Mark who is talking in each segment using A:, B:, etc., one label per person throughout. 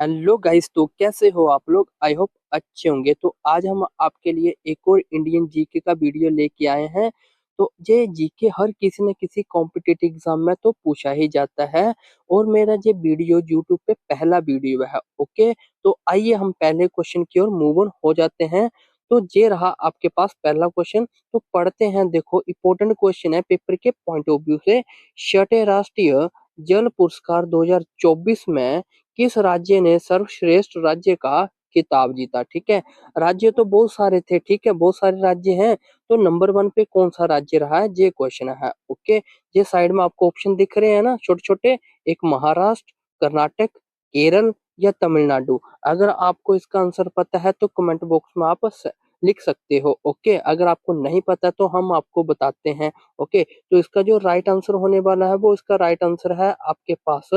A: Hello guys, तो कैसे हो आप लोग। आई होप अच्छे होंगे। तो आज हम आपके लिए एक और इंडियन जीके का वीडियो लेके आए हैं। तो ये जीके हर किसी न किसी कॉम्पिटिटिव एग्जाम में तो पूछा ही जाता है। और मेरा ये वीडियो यूट्यूब पे पहला वीडियो है। ओके, तो आइए हम पहले क्वेश्चन की ओर मूव ऑन हो जाते हैं। तो ये रहा आपके पास पहला क्वेश्चन। तो पढ़ते हैं। देखो, इंपॉर्टेंट क्वेश्चन है पेपर के पॉइंट ऑफ व्यू से। छठे राष्ट्रीय जल पुरस्कार 2024 में किस राज्य ने सर्वश्रेष्ठ राज्य का खिताब जीता। ठीक है, राज्य तो बहुत सारे थे। ठीक है, बहुत सारे राज्य हैं। तो नंबर वन पे कौन सा राज्य रहा है, ये क्वेश्चन है। ओके, ये साइड में आपको ऑप्शन दिख रहे हैं ना, छोटे छोटे। एक महाराष्ट्र, कर्नाटक, केरल या तमिलनाडु। अगर आपको इसका आंसर पता है तो कमेंट बॉक्स में आप लिख सकते हो। ओके, अगर आपको नहीं पता तो हम आपको बताते हैं। ओके, तो इसका जो राइट आंसर होने वाला है वो इसका राइट आंसर है आपके पास।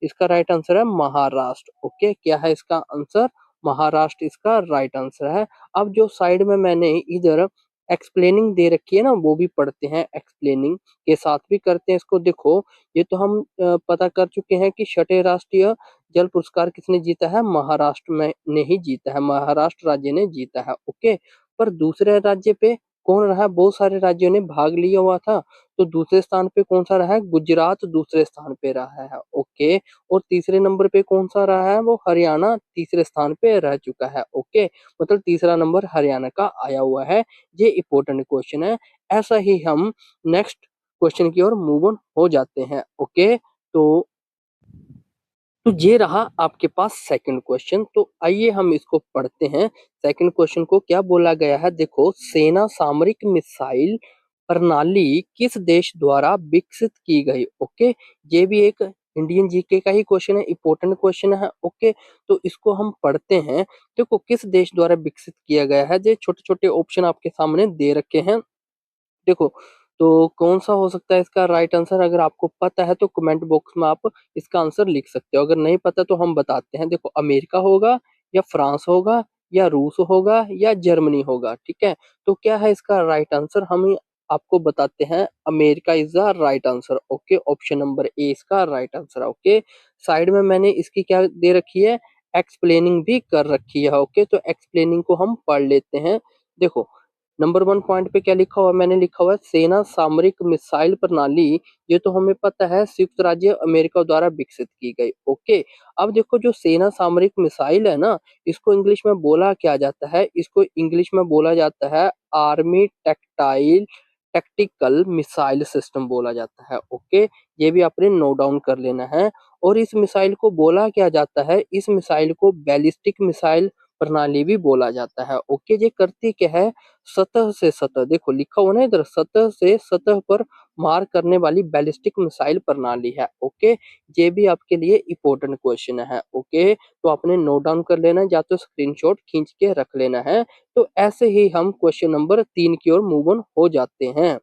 A: इसका राइट आंसर है महाराष्ट्र। ओके, क्या है इसका आंसर, महाराष्ट्र इसका राइट आंसर है। अब जो साइड में मैंने इधर एक्सप्लेनिंग दे रखी है ना, वो भी पढ़ते हैं, एक्सप्लेनिंग के साथ भी करते हैं इसको। देखो, ये तो हम पता कर चुके हैं कि छठे राष्ट्रीय जल पुरस्कार किसने जीता है, महाराष्ट्र में ने ही जीता है, महाराष्ट्र राज्य ने जीता है। ओके, पर दूसरे राज्य पे कौन रहा, बहुत सारे राज्यों ने भाग लिया हुआ था। तो दूसरे स्थान पे कौन सा रहा है, गुजरात दूसरे स्थान पे रहा है। ओके, और तीसरे नंबर पे कौन सा रहा है, वो हरियाणा तीसरे स्थान पे रह चुका है। ओके, मतलब तीसरा नंबर हरियाणा का आया हुआ है। ये इंपॉर्टेंट क्वेश्चन है। ऐसा ही हम नेक्स्ट क्वेश्चन की ओर मूव ऑन हो जाते हैं। ओके, तो ये रहा आपके पास सेकंड क्वेश्चन। तो आइए हम इसको पढ़ते हैं। सेकंड क्वेश्चन को क्या बोला गया है, देखो, सेना सामरिक मिसाइल प्रणाली किस देश द्वारा विकसित की गई। ओके, ये भी एक इंडियन जीके का ही क्वेश्चन है, इंपॉर्टेंट क्वेश्चन है। ओके, तो इसको हम पढ़ते हैं। देखो, किस देश द्वारा विकसित किया गया है, ये छोटे छोटे ऑप्शन आपके सामने दे रखे हैं। देखो, तो कौन सा हो सकता है इसका राइट आंसर, अगर आपको पता है तो कमेंट बॉक्स में आप इसका आंसर लिख सकते हो। अगर नहीं पता तो हम बताते हैं। देखो, अमेरिका होगा या फ्रांस होगा या रूस होगा या जर्मनी होगा। ठीक है, तो क्या है इसका राइट आंसर, हम आपको बताते हैं। America is the right answer. Okay, option number A इसका राइट आंसर है। ओके, साइड में मैंने इसकी क्या दे रखी है, एक्सप्लेनिंग भी कर रखी है। ओके, तो एक्सप्लेनिंग को हम पढ़ लेते हैं। देखो, नंबर वन पॉइंट पे क्या लिखा हुआ है, मैंने लिखा हुआ है सेना सामरिक मिसाइल प्रणाली। ये तो हमें पता है संयुक्त राज्य अमेरिका द्वारा विकसित की गई। ओके, अब देखो, जो सेना सामरिक मिसाइल है ना, इसको इंग्लिश में बोला क्या जाता है, इसको इंग्लिश में बोला जाता है army tactile tactical missile system बोला जाता है। ओके, ये भी आपने नोट डाउन कर लेना है। और इस मिसाइल को बोला क्या जाता है, इस मिसाइल को बैलिस्टिक मिसाइल प्रणाली भी बोला जाता है। ओके, ये करती क्या है, सतह से सतह, देखो लिखा हुआ ना इधर, सतह से सतह पर मार करने वाली बैलिस्टिक मिसाइल प्रणाली है। ओके, ये भी आपके लिए इंपॉर्टेंट क्वेश्चन है। ओके, तो आपने नोट डाउन कर लेना है, या तो स्क्रीनशॉट खींच के रख लेना है। तो ऐसे ही हम क्वेश्चन नंबर 3 की ओर मूव ऑन हो जाते हैं।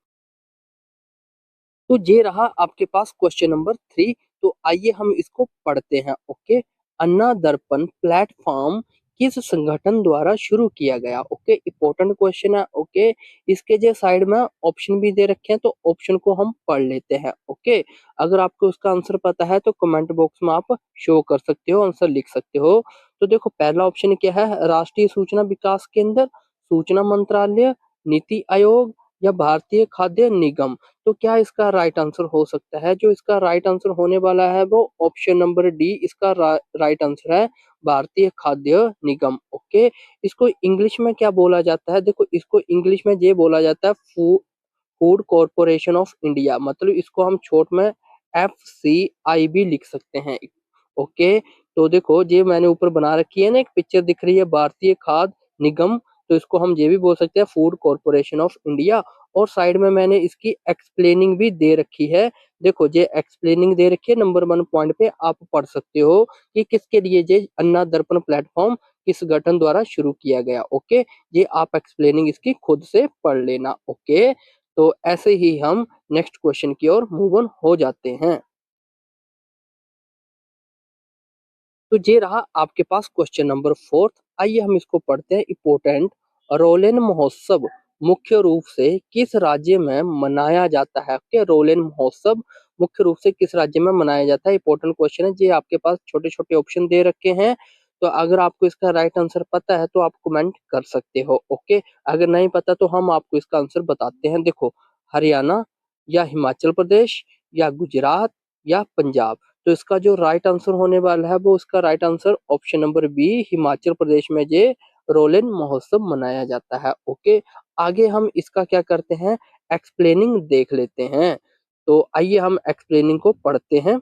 A: तो ये रहा आपके पास क्वेश्चन नंबर 3। तो आइए हम इसको पढ़ते हैं। ओके, अन्ना दर्पण प्लेटफॉर्म किस संगठन द्वारा शुरू किया गया। ओके, इंपॉर्टेंट क्वेश्चन है। ओके, इसके जो साइड में ऑप्शन भी दे रखे हैं, तो ऑप्शन को हम पढ़ लेते हैं। ओके, अगर आपको उसका आंसर पता है तो कमेंट बॉक्स में आप शो कर सकते हो, आंसर लिख सकते हो। तो देखो, पहला ऑप्शन क्या है, राष्ट्रीय सूचना विकास केंद्र, सूचना मंत्रालय, नीति आयोग या भारतीय खाद्य निगम। तो क्या इसका राइट आंसर हो सकता है, जो इसका राइट आंसर होने वाला है वो ऑप्शन नंबर डी इसका राइट आंसर है, भारतीय खाद्य निगम। ओके, इसको इंग्लिश में क्या बोला जाता है, देखो इसको इंग्लिश में ये बोला जाता है फूड कॉरपोरेशन ऑफ इंडिया, मतलब इसको हम छोट में FCI भी लिख सकते हैं। ओके, तो देखो, ये मैंने ऊपर बना रखी है ना, एक पिक्चर दिख रही है, भारतीय खाद्य निगम। तो इसको हम ये भी बोल सकते हैं फूड कॉरपोरेशन ऑफ इंडिया। और साइड में मैंने इसकी एक्सप्लेनिंग भी दे रखी है। देखो, ये एक्सप्लेनिंग दे रखी है, नंबर वन पॉइंट पे आप पढ़ सकते हो कि किसके लिए ये अन्ना दर्पण प्लेटफॉर्म किस गठन द्वारा शुरू किया गया। ओके, ये आप एक्सप्लेनिंग इसकी खुद से पढ़ लेना। ओके, तो ऐसे ही हम नेक्स्ट क्वेश्चन की ओर मूव ऑन हो जाते हैं। तो ये रहा आपके पास क्वेश्चन नंबर 4। आइए हम इसको पढ़ते हैं। इंपोर्टेंट, रोलेन महोत्सव मुख्य रूप से किस राज्य में मनाया जाता है। कि रोलेन महोत्सव मुख्य रूप से किस राज्य में मनाया जाता है? इंपॉर्टेंट क्वेश्चन है। ये आपके पास छोटे-छोटे ऑप्शन दे रखे हैं, तो अगर आपको इसका राइट आंसर पता है तो आप कमेंट कर सकते हो, ओके। अगर नहीं पता तो हम आपको इसका आंसर बताते हैं। देखो, हरियाणा या हिमाचल प्रदेश या गुजरात या पंजाब। तो इसका जो राइट आंसर होने वाला है वो इसका right answer option number B, Himachal Pradesh में ये रोलेन महोत्सव मनाया जाता है, ओके। आगे हम इसका क्या करते हैं, एक्सप्लेनिंग देख लेते हैं। तो आइए हम एक्सप्लेनिंग को पढ़ते हैं।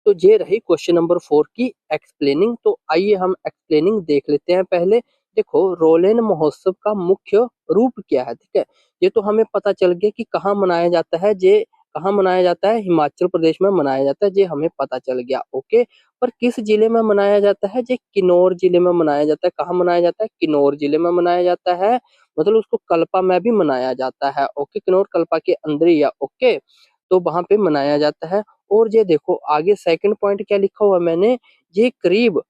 A: तो ये रही क्वेश्चन नंबर 4 की एक्सप्लेनिंग। तो आइए हम एक्सप्लेनिंग देख लेते हैं पहले। देखो, रोलेन महोत्सव का मुख्य रूप क्या है, ठीक है। ये तो हमें पता चल गया कि कहाँ मनाया जाता है। ये कहाँ मनाया जाता है, हिमाचल प्रदेश में मनाया जाता है, ये हमें पता चल गया, ओके। पर किस जिले में मनाया जाता है, ये किन्नौर जिले में मनाया जाता है। कहाँ मनाया जाता है, किन्नौर जिले में मनाया जाता है। मतलब उसको कल्पा में भी मनाया जाता है, ओके। किन्नौर कल्पा के अंदर ही है, ओके। तो वहां पे मनाया जाता है। और ये देखो आगे सेकंड पॉइंट क्या लिखा हुआ है मैंने, ये करीब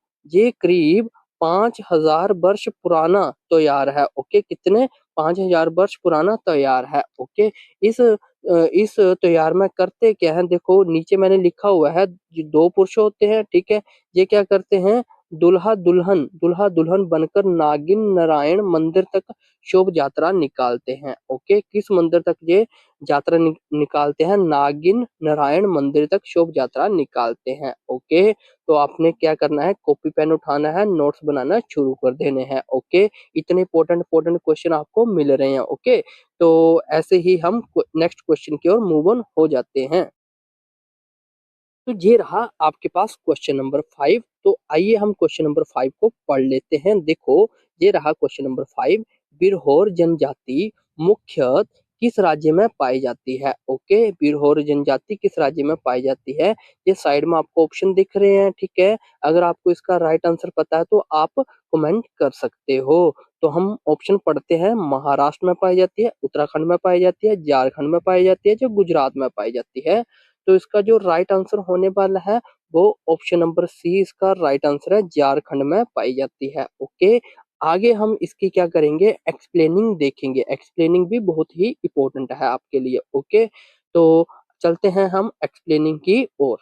A: 5000 वर्ष पुराना त्योहार है, ओके। कितने, 5000 वर्ष पुराना त्योहार है, ओके। इस त्योहार में करते क्या है, देखो नीचे मैंने लिखा हुआ है, जो दो पुरुष होते हैं, ठीक है। ये क्या करते हैं, दुल्हा दुल्हन बनकर नागिन नारायण मंदिर तक शोभ यात्रा निकालते हैं, ओके। किस मंदिर तक ये यात्रा निकालते हैं, नागिन नारायण मंदिर तक शोभ यात्रा निकालते हैं, ओके। तो आपने क्या करना है, कॉपी पेन उठाना है, नोट्स बनाना शुरू कर देने हैं, ओके। इतने इंपॉर्टेंट इंपॉर्टेंट क्वेश्चन आपको मिल रहे हैं, ओके। तो ऐसे ही हम नेक्स्ट क्वेश्चन की ओर मूव ऑन हो जाते हैं। तो ये रहा आपके पास क्वेश्चन नंबर 5। तो आइए हम क्वेश्चन नंबर 5 को पढ़ लेते हैं। देखो, ये रहा क्वेश्चन नंबर 5। बिरहोर जनजाति मुख्यतः किस राज्य में पाई जाती है, ओके। बिरहोर जनजाति किस राज्य में पाई जाती है, ये साइड में आपको ऑप्शन दिख रहे हैं, ठीक है। अगर आपको इसका राइट आंसर पता है तो आप कमेंट कर सकते हो। तो हम ऑप्शन पढ़ते हैं, महाराष्ट्र में पाई जाती है, उत्तराखंड में पाई जाती है, झारखंड में पाई जाती है, जो गुजरात में पाई जाती है। तो इसका जो राइट आंसर होने वाला है वो ऑप्शन नंबर सी इसका राइट आंसर है, झारखंड में पाई जाती है, ओके। आगे हम इसकी क्या करेंगे, एक्सप्लेनिंग देखेंगे। एक्सप्लेनिंग भी बहुत ही इंपॉर्टेंट है आपके लिए, ओके। तो चलते हैं हम एक्सप्लेनिंग की ओर।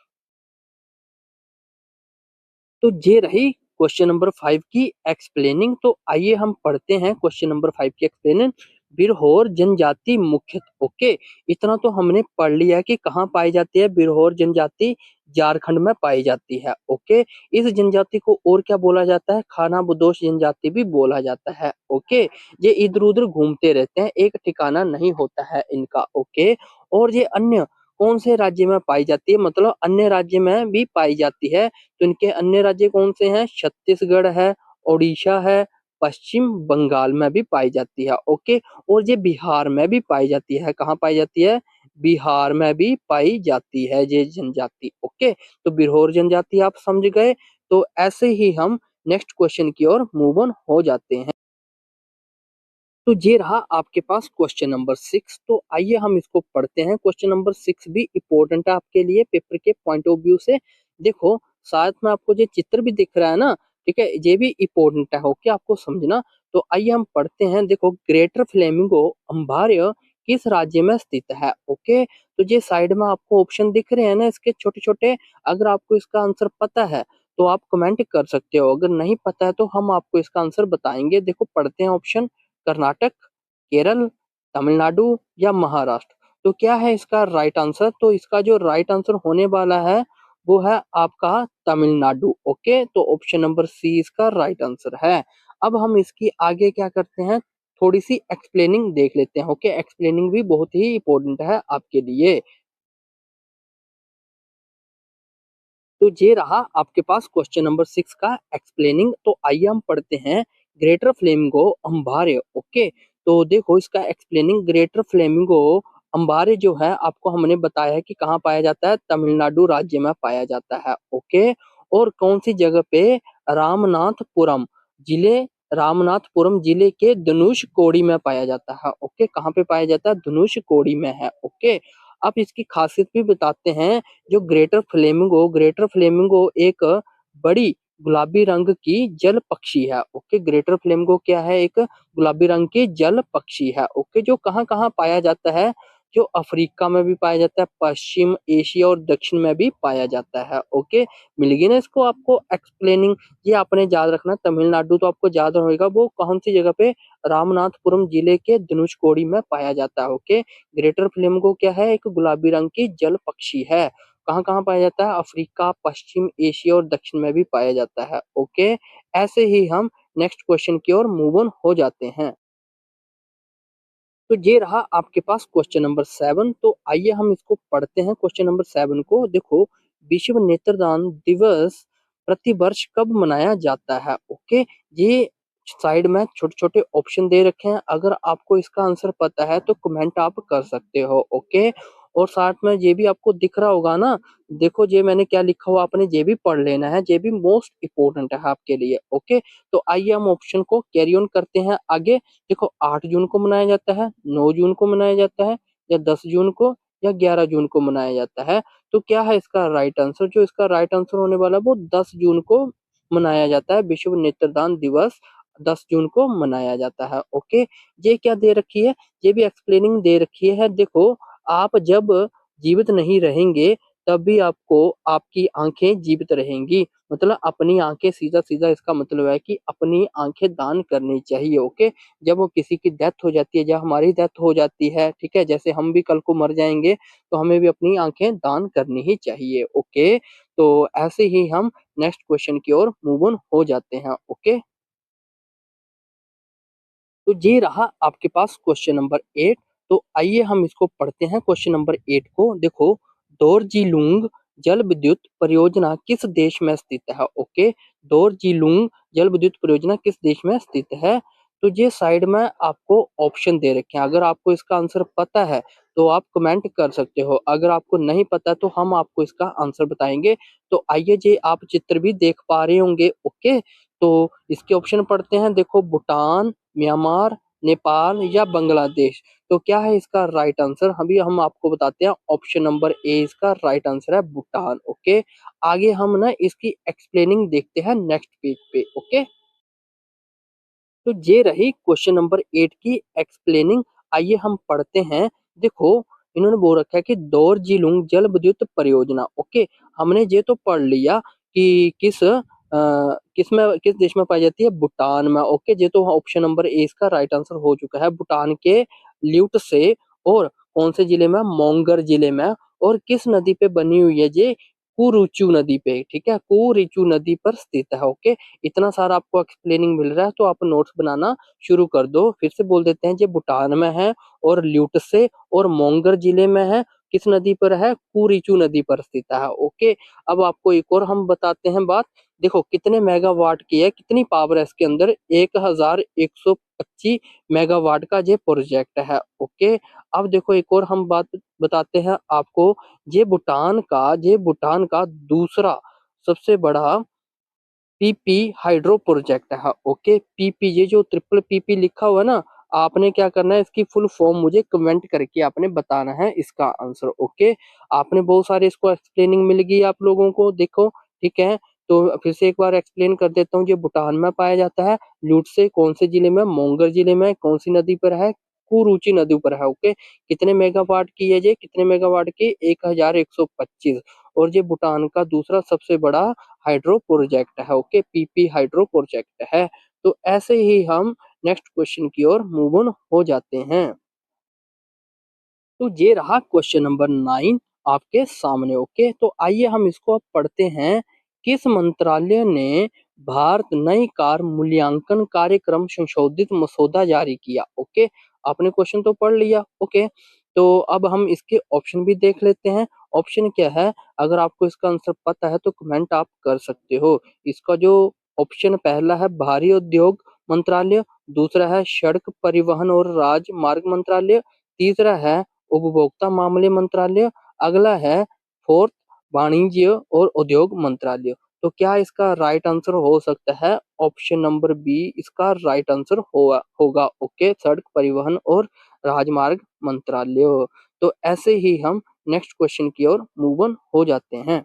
A: तो ये रही क्वेश्चन नंबर 5 की एक्सप्लेनिंग। तो आइए हम पढ़ते हैं क्वेश्चन नंबर 5 की एक्सप्लेनिंग। बिरहोर जनजाति मुख्यतः, ओके। इतना तो हमने पढ़ लिया कि कहाँ पाई जाती है, बिरहोर जनजाति झारखंड में पाई जाती है, ओके। इस जनजाति को और क्या बोला जाता है, खाना बदोश जनजाति भी बोला जाता है, ओके। ये इधर उधर घूमते रहते हैं, एक ठिकाना नहीं होता है इनका, ओके। और ये अन्य कौन से राज्य में पाई जाती है, मतलब अन्य राज्य में भी पाई जाती है। तो इनके अन्य राज्य कौन से हैं, छत्तीसगढ़ है, ओडिशा है, पश्चिम बंगाल में भी पाई जाती है, ओके। और ये बिहार में भी पाई जाती है। कहाँ पाई जाती है, बिहार में भी पाई जाती है ये जनजाति, ओके। तो बिरहोर जनजाति आप समझ गए। तो ऐसे ही हम नेक्स्ट क्वेश्चन की ओर मूव ऑन हो जाते हैं। तो ये रहा आपके पास क्वेश्चन नंबर 6। तो आइए हम इसको पढ़ते हैं। क्वेश्चन नंबर 6 भी इम्पोर्टेंट है आपके लिए पेपर के पॉइंट ऑफ व्यू से। देखो, साथ में आपको ये चित्र भी दिख रहा है ना, ठीक है, ये भी इम्पोर्टेंट है, ओके, आपको समझना। तो आइए हम पढ़ते हैं। देखो, ग्रेटर फ्लेमिंगो अंबार्य किस राज्य में स्थित है, ओके। तो ये साइड में आपको ऑप्शन दिख रहे हैं ना इसके छोटे छोटे। अगर आपको इसका आंसर पता है तो आप कमेंट कर सकते हो, अगर नहीं पता है तो हम आपको इसका आंसर बताएंगे। देखो, पढ़ते हैं ऑप्शन, कर्नाटक, केरल, तमिलनाडु या महाराष्ट्र। तो क्या है इसका राइट आंसर, तो इसका जो राइट आंसर होने वाला है वो है आपका तमिलनाडु, ओके। तो ऑप्शन नंबर सी इसका राइट आंसर है। अब हम इसकी आगे क्या करते हैं, थोड़ी सी एक्सप्लेनिंग देख लेते हैं, ओके। एक्सप्लेनिंग भी बहुत ही इंपॉर्टेंट है आपके लिए। तो ये रहा आपके पास क्वेश्चन नंबर 6 का एक्सप्लेनिंग। तो आइए हम पढ़ते हैं, ग्रेटर फ्लेमिंगो अंबारे, ओके। तो देखो इसका एक्सप्लेनिंग, ग्रेटर फ्लेमिंगो अंबारे जो है आपको हमने बताया है कि कहाँ पाया जाता है, तमिलनाडु राज्य में पाया जाता है, ओके। और कौन सी जगह पे, रामनाथपुरम जिले, रामनाथपुरम जिले के धनुषकोडी में पाया जाता है, ओके। कहाँ पे पाया जाता है, धनुषकोडी में है, ओके। अब इसकी खासियत भी बताते हैं। जो ग्रेटर फ्लेमिंगो एक बड़ी गुलाबी रंग की जल पक्षी है, ओके। ग्रेटर फ्लेमिंगो क्या है, एक गुलाबी रंग की जल पक्षी है, ओके। जो कहाँ कहाँ पाया जाता है, जो अफ्रीका में भी पाया जाता है, पश्चिम एशिया और दक्षिण में भी पाया जाता है। ओके, मिल गई ना इसको आपको एक्सप्लेनिंग। ये आपने याद रखना, तमिलनाडु तो आपको याद होगा, वो कौन सी जगह पे, रामनाथपुरम जिले के धनुषकोडी में पाया जाता है। ओके, ग्रेटर फ्लेमिंगो क्या है, एक गुलाबी रंग की जल पक्षी है। कहाँ कहाँ पाया जाता है, अफ्रीका, पश्चिम एशिया और दक्षिण में भी पाया जाता है। ओके, ऐसे ही हम नेक्स्ट क्वेश्चन की ओर मूव ऑन हो जाते हैं। तो ये रहा आपके पास क्वेश्चन नंबर 7। तो आइए हम इसको पढ़ते हैं क्वेश्चन नंबर 7 को। देखो, विश्व नेत्रदान दिवस प्रतिवर्ष कब मनाया जाता है? ओके, ये साइड में छोटे-छोटे ऑप्शन दे रखे हैं। अगर आपको इसका आंसर पता है तो कमेंट आप कर सकते हो। ओके, और साथ में ये भी आपको दिख रहा होगा ना, देखो ये मैंने क्या लिखा हुआ, आपने ये भी पढ़ लेना है, ये भी मोस्ट इम्पोर्टेंट है आपके लिए। ओके, तो आइए हम ऑप्शन को कैरी ऑन करते हैं आगे। देखो, 8 जून को मनाया जाता है, 9 जून को मनाया जाता है, या 10 जून को, या 11 जून को मनाया जाता है। तो क्या है इसका राइट आंसर? जो इसका राइट आंसर होने वाला है वो 10 जून को मनाया जाता है। विश्व नेत्रदान दिवस 10 जून को मनाया जाता है। ओके, ये क्या दे रखी है, ये भी एक्सप्लेनिंग दे रखी है। देखो, आप जब जीवित नहीं रहेंगे तब भी आपको आपकी आंखें जीवित रहेंगी। मतलब अपनी आंखें, सीधा-सीधा इसका मतलब है कि अपनी आंखें दान करनी चाहिए। ओके, जब वो किसी की डेथ हो जाती है, जब हमारी डेथ हो जाती है, ठीक है, जैसे हम भी कल को मर जाएँगे, तो हमें भी अपनी आंखें दान करनी ही चाहिए। ओके, तो ऐसे ही हम नेक्स्ट क्वेश्चन की ओर मूव ऑन हो जाते हैं। ओके, तो ये रहा आपके पास क्वेश्चन नंबर 8। तो आइए हम इसको पढ़ते हैं क्वेश्चन नंबर 8 को। देखो, दोरजी-लुंग जल विद्युत परियोजना किस देश में स्थित है? ओके, दोरजी-लुंग जल विद्युत परियोजना किस देश में स्थित है? तो ये साइड में आपको ऑप्शन दे रखे हैं। अगर आपको इसका आंसर पता है तो आप कमेंट कर सकते हो। अगर आपको नहीं पता तो हम आपको इसका आंसर बताएँगे। तो आइए, ये आप चित्र भी देख पा रहे होंगे। ओके, तो इसके ऑप्शन पढ़ते हैं। देखो, भूटान, म्यांमार, नेपाल या बांग्लादेश। तो क्या है इसका राइट आंसर? अभी हम आपको बताते हैं, ऑप्शन नंबर ए इसका राइट आंसर है, भूटान। ओके, आगे हम ना इसकी एक्सप्लेनिंग देखते हैं नेक्स्ट पेज पे। ओके, तो ये रही क्वेश्चन नंबर 8 की एक्सप्लेनिंग। आइए हम पढ़ते हैं। देखो, इन्होंने बोल रखा है कि दोरजी-लुंग जल विद्युत परियोजना। ओके, हमने ये तो पढ़ लिया कि किस देश में पाई जाती है, भूटान में। ओके, ये तो ऑप्शन नंबर ए इसका राइट आंसर हो चुका है, भूटान के ल्यूट से। और कौन से जिले में, मोंगर जिले में। और किस नदी पे बनी हुई है ये, कुरुचू नदी पे, ठीक है, कुरिचू नदी पर स्थित है। ओके, इतना सारा आपको एक्सप्लेनिंग मिल रहा है तो आप नोट्स बनाना शुरू कर दो। फिर से बोल देते हैं, ये भूटान में है और ल्यूटसे और मोंगर जिले में है। किस नदी पर है, कुरिचू नदी पर स्थित है। ओके, अब आपको एक और हम बताते हैं बात। देखो, कितने मेगावाट की है, कितनी पावर है इसके अंदर, 1125 मेगावाट का ये प्रोजेक्ट है। ओके, अब देखो एक और हम बात बताते हैं आपको। ये भूटान का दूसरा सबसे बड़ा पीपी हाइड्रो प्रोजेक्ट है। ओके, पीपी, ये जो ट्रिपल पीपी लिखा हुआ है ना, आपने क्या करना है, इसकी फुल फॉर्म मुझे कमेंट करके आपने बताना है इसका आंसर। ओके, आपने बहुत सारे इसको एक्सप्लेनिंग मिल गई आप लोगों को, देखो, ठीक है। तो फिर से एक बार एक्सप्लेन कर देता हूँ। ये भूटान में पाया जाता है, ल्यूट से कौन से जिले में, मोंगर जिले में, कौन सी नदी पर है, कुरुचि नदी पर है। ओके, कितने मेगावाट की है ये, कितने मेगावाट की, 1125। और ये भूटान का दूसरा सबसे बड़ा हाइड्रो प्रोजेक्ट है। ओके, पीपी हाइड्रो प्रोजेक्ट है। तो ऐसे ही हम नेक्स्ट क्वेश्चन की ओर मूव ऑन हो जाते हैं। तो ये रहा क्वेश्चन नंबर 9 आपके सामने। ओके, तो आइए हम इसको अब पढ़ते हैं। किस मंत्रालय ने भारत नई कार मूल्यांकन कार्यक्रम संशोधित मसौदा जारी किया? ओके, आपने क्वेश्चन तो पढ़ लिया। ओके, तो अब हम इसके ऑप्शन भी देख लेते हैं। ऑप्शन क्या है, अगर आपको इसका आंसर पता है तो कमेंट आप कर सकते हो। इसका जो ऑप्शन पहला है, भारी उद्योग मंत्रालय। दूसरा है, सड़क परिवहन और राजमार्ग मंत्रालय। तीसरा है, उपभोक्ता मामले मंत्रालय। अगला है, फोर्थ, वाणिज्य और उद्योग मंत्रालय। तो क्या इसका राइट आंसर हो सकता है, ऑप्शन नंबर बी इसका राइट आंसर होगा। ओके, सड़क परिवहन और राजमार्ग मंत्रालय। तो ऐसे ही हम नेक्स्ट क्वेश्चन की ओर मूव ऑन हो जाते हैं।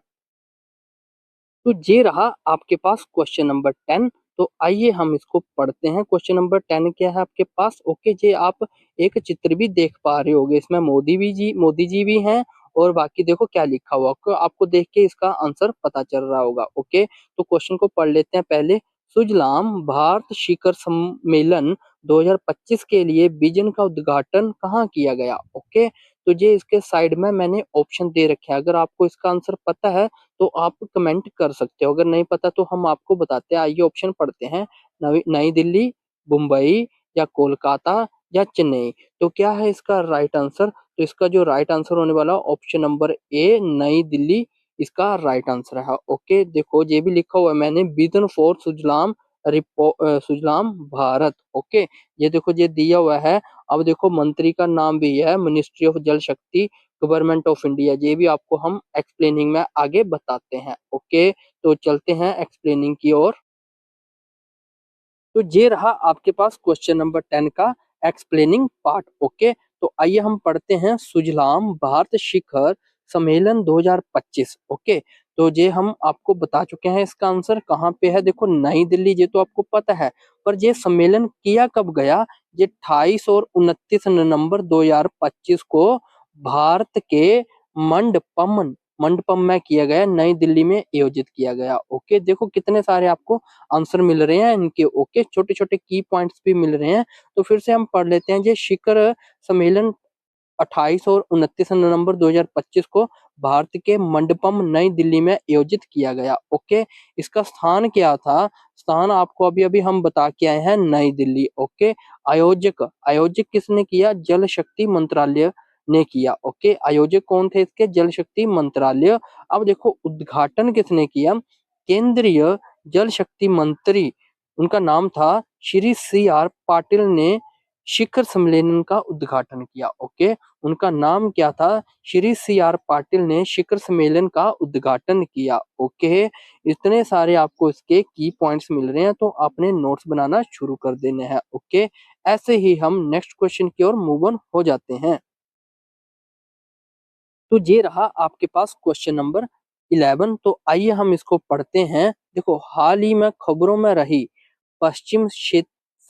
A: तो ये रहा आपके पास क्वेश्चन नंबर 10। तो आइए हम इसको पढ़ते हैं। क्वेश्चन नंबर 10 क्या है आपके पास? ओके, ये आप एक चित्र भी देख पा रहे होगे, इसमें मोदी जी भी हैं और बाकी देखो क्या लिखा हुआ, आपको देख के इसका आंसर पता चल रहा होगा। ओके, तो क्वेश्चन को पढ़ लेते हैं पहले। सुजलाम भारत शिखर सम्मेलन 2025 के लिए विजन का उद्घाटन कहाँ किया गया? ओके, तो ये इसके साइड में मैंने ऑप्शन दे रखे हैं। अगर आपको इसका आंसर पता है तो आप कमेंट कर सकते हो, अगर नहीं पता तो हम आपको बताते हैं। आइए ऑप्शन पढ़ते हैं। नई दिल्ली, मुंबई या कोलकाता या चेन्नई। तो क्या है इसका राइट आंसर? तो इसका जो राइट आंसर होने वाला ऑप्शन नंबर ए, नई दिल्ली, इसका राइट आंसर है। ओके, देखो ये भी लिखा हुआ है मैंने, vision for Sujalam Bharat. Okay, ये देखो ये दिया हुआ है। अब देखो मंत्री का नाम भी है मिनिस्ट्री ऑफ जल शक्ति, गवर्नमेंट ऑफ इंडिया। ये भी आपको हम एक्सप्लेनिंग में आगे बताते हैं। ओके, तो चलते हैं एक्सप्लेनिंग की ओर। तो ये रहा आपके पास क्वेश्चन नंबर 10 का एक्सप्लेनिंग पार्ट। ओके, तो आइए हम पढ़ते हैं सुजलाम भारत शिखर सम्मेलन 2025। ओके, तो ये हम आपको बता चुके हैं इसका आंसर कहाँ पे है। देखो नई दिल्ली, ये तो आपको पता है, पर ये सम्मेलन किया कब गया? ये 28 और 29 नवंबर 2025 को भारत के मंडपम मंडपम में किया गया, नई दिल्ली में आयोजित किया गया। ओके, देखो कितने सारे आपको आंसर मिल रहे हैं इनके। ओके, छोटे छोटे की पॉइंट्स भी मिल रहे हैं। तो फिर से हम पढ़ लेते हैं। ये शिखर सम्मेलन 28 और 29 नवंबर 2025 को भारत के मंडपम नई दिल्ली में आयोजित किया गया। ओके, इसका स्थान क्या था? स्थान आपको अभी अभी हम बता के आए हैं, नई दिल्ली। ओके, आयोजक आयोजक किसने किया? जल शक्ति मंत्रालय ने किया। ओके, आयोजक कौन थे इसके? जल शक्ति मंत्रालय। अब देखो उद्घाटन किसने किया? केंद्रीय जल शक्ति मंत्री, उनका नाम था श्री सी आर पाटिल ने शिखर सम्मेलन का उद्घाटन किया। ओके, उनका नाम क्या था? श्री सी आर पाटिल ने शिखर सम्मेलन का उद्घाटन किया। ओके, इतने सारे आपको इसके की पॉइंट्स मिल रहे हैं, तो आपने नोट्स बनाना शुरू कर देने हैं। ओके, ऐसे ही हम नेक्स्ट क्वेश्चन की ओर मूव ऑन हो जाते हैं। तो ये रहा आपके पास क्वेश्चन नंबर 11। तो आइए हम इसको पढ़ते हैं। देखो, हाल ही में खबरों में रही पश्चिम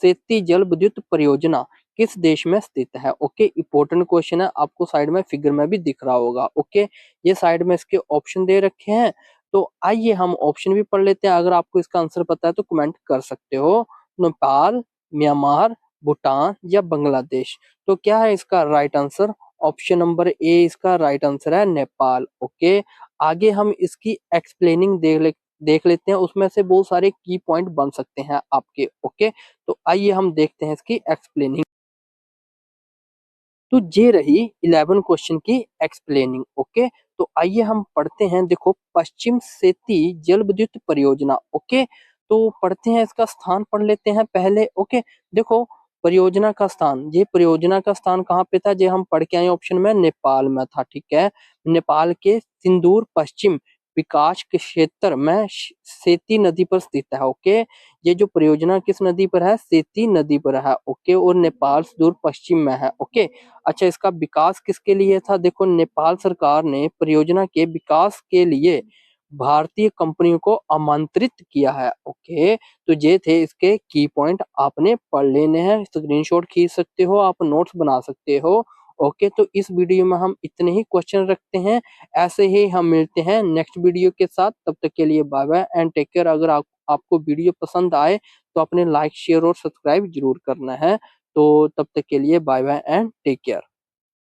A: सेती जल विद्युत परियोजना किस देश में स्थित है? ओके, इंपॉर्टेंट क्वेश्चन है, आपको साइड में फिगर में भी दिख रहा होगा। ओके, ये साइड में इसके ऑप्शन दे रखे हैं। तो आइए हम ऑप्शन भी पढ़ लेते हैं। अगर आपको इसका आंसर पता है तो कमेंट कर सकते हो। नेपाल, म्यांमार, भूटान या बांग्लादेश। तो क्या है इसका right answer? Option number A इसका राइट आंसर है, नेपाल। ओके, आगे हम इसकी एक्सप्लेनिंग देख लेते हैं, उसमें से बहुत सारे की पॉइंट बन सकते हैं आपके। ओके, तो आइए हम देखते हैं इसकी एक्सप्लेनिंग। तो ये रही 11 क्वेश्चन की एक्सप्लेनिंग। ओके, तो आइए हम पढ़ते हैं। देखो, पश्चिम सेती जल विद्युत परियोजना। ओके, तो पढ़ते हैं, इसका स्थान पढ़ लेते हैं पहले। ओके, देखो परियोजना का स्थान, ये परियोजना का स्थान कहाँ पे था? ये हम पढ़ के आए ऑप्शन में, नेपाल में था। ठीक है, नेपाल के सिंदूर पश्चिम विकास के क्षेत्र में सेती नदी पर स्थित है। ओके, ये जो परियोजना किस नदी पर है? सेती नदी पर है। ओके, और नेपाल सुदूर पश्चिम में है। ओके, अच्छा, इसका विकास किसके लिए था? देखो, नेपाल सरकार ने परियोजना के विकास के लिए भारतीय कंपनियों को आमंत्रित किया है। ओके, तो ये थे इसके की पॉइंट, आपने पढ़ लेने हैं, स्क्रीनशॉट खींच सकते हो, आप नोट्स बना सकते हो। ओके, तो इस वीडियो में हम इतने ही क्वेश्चन रखते हैं। ऐसे ही हम मिलते हैं नेक्स्ट वीडियो के साथ। तब तक के लिए bye bye and take care. अगर आपको वीडियो पसंद आए तो अपने लाइक शेयर और सब्सक्राइब जरूर करना है। तो तब तक के लिए bye bye and take care.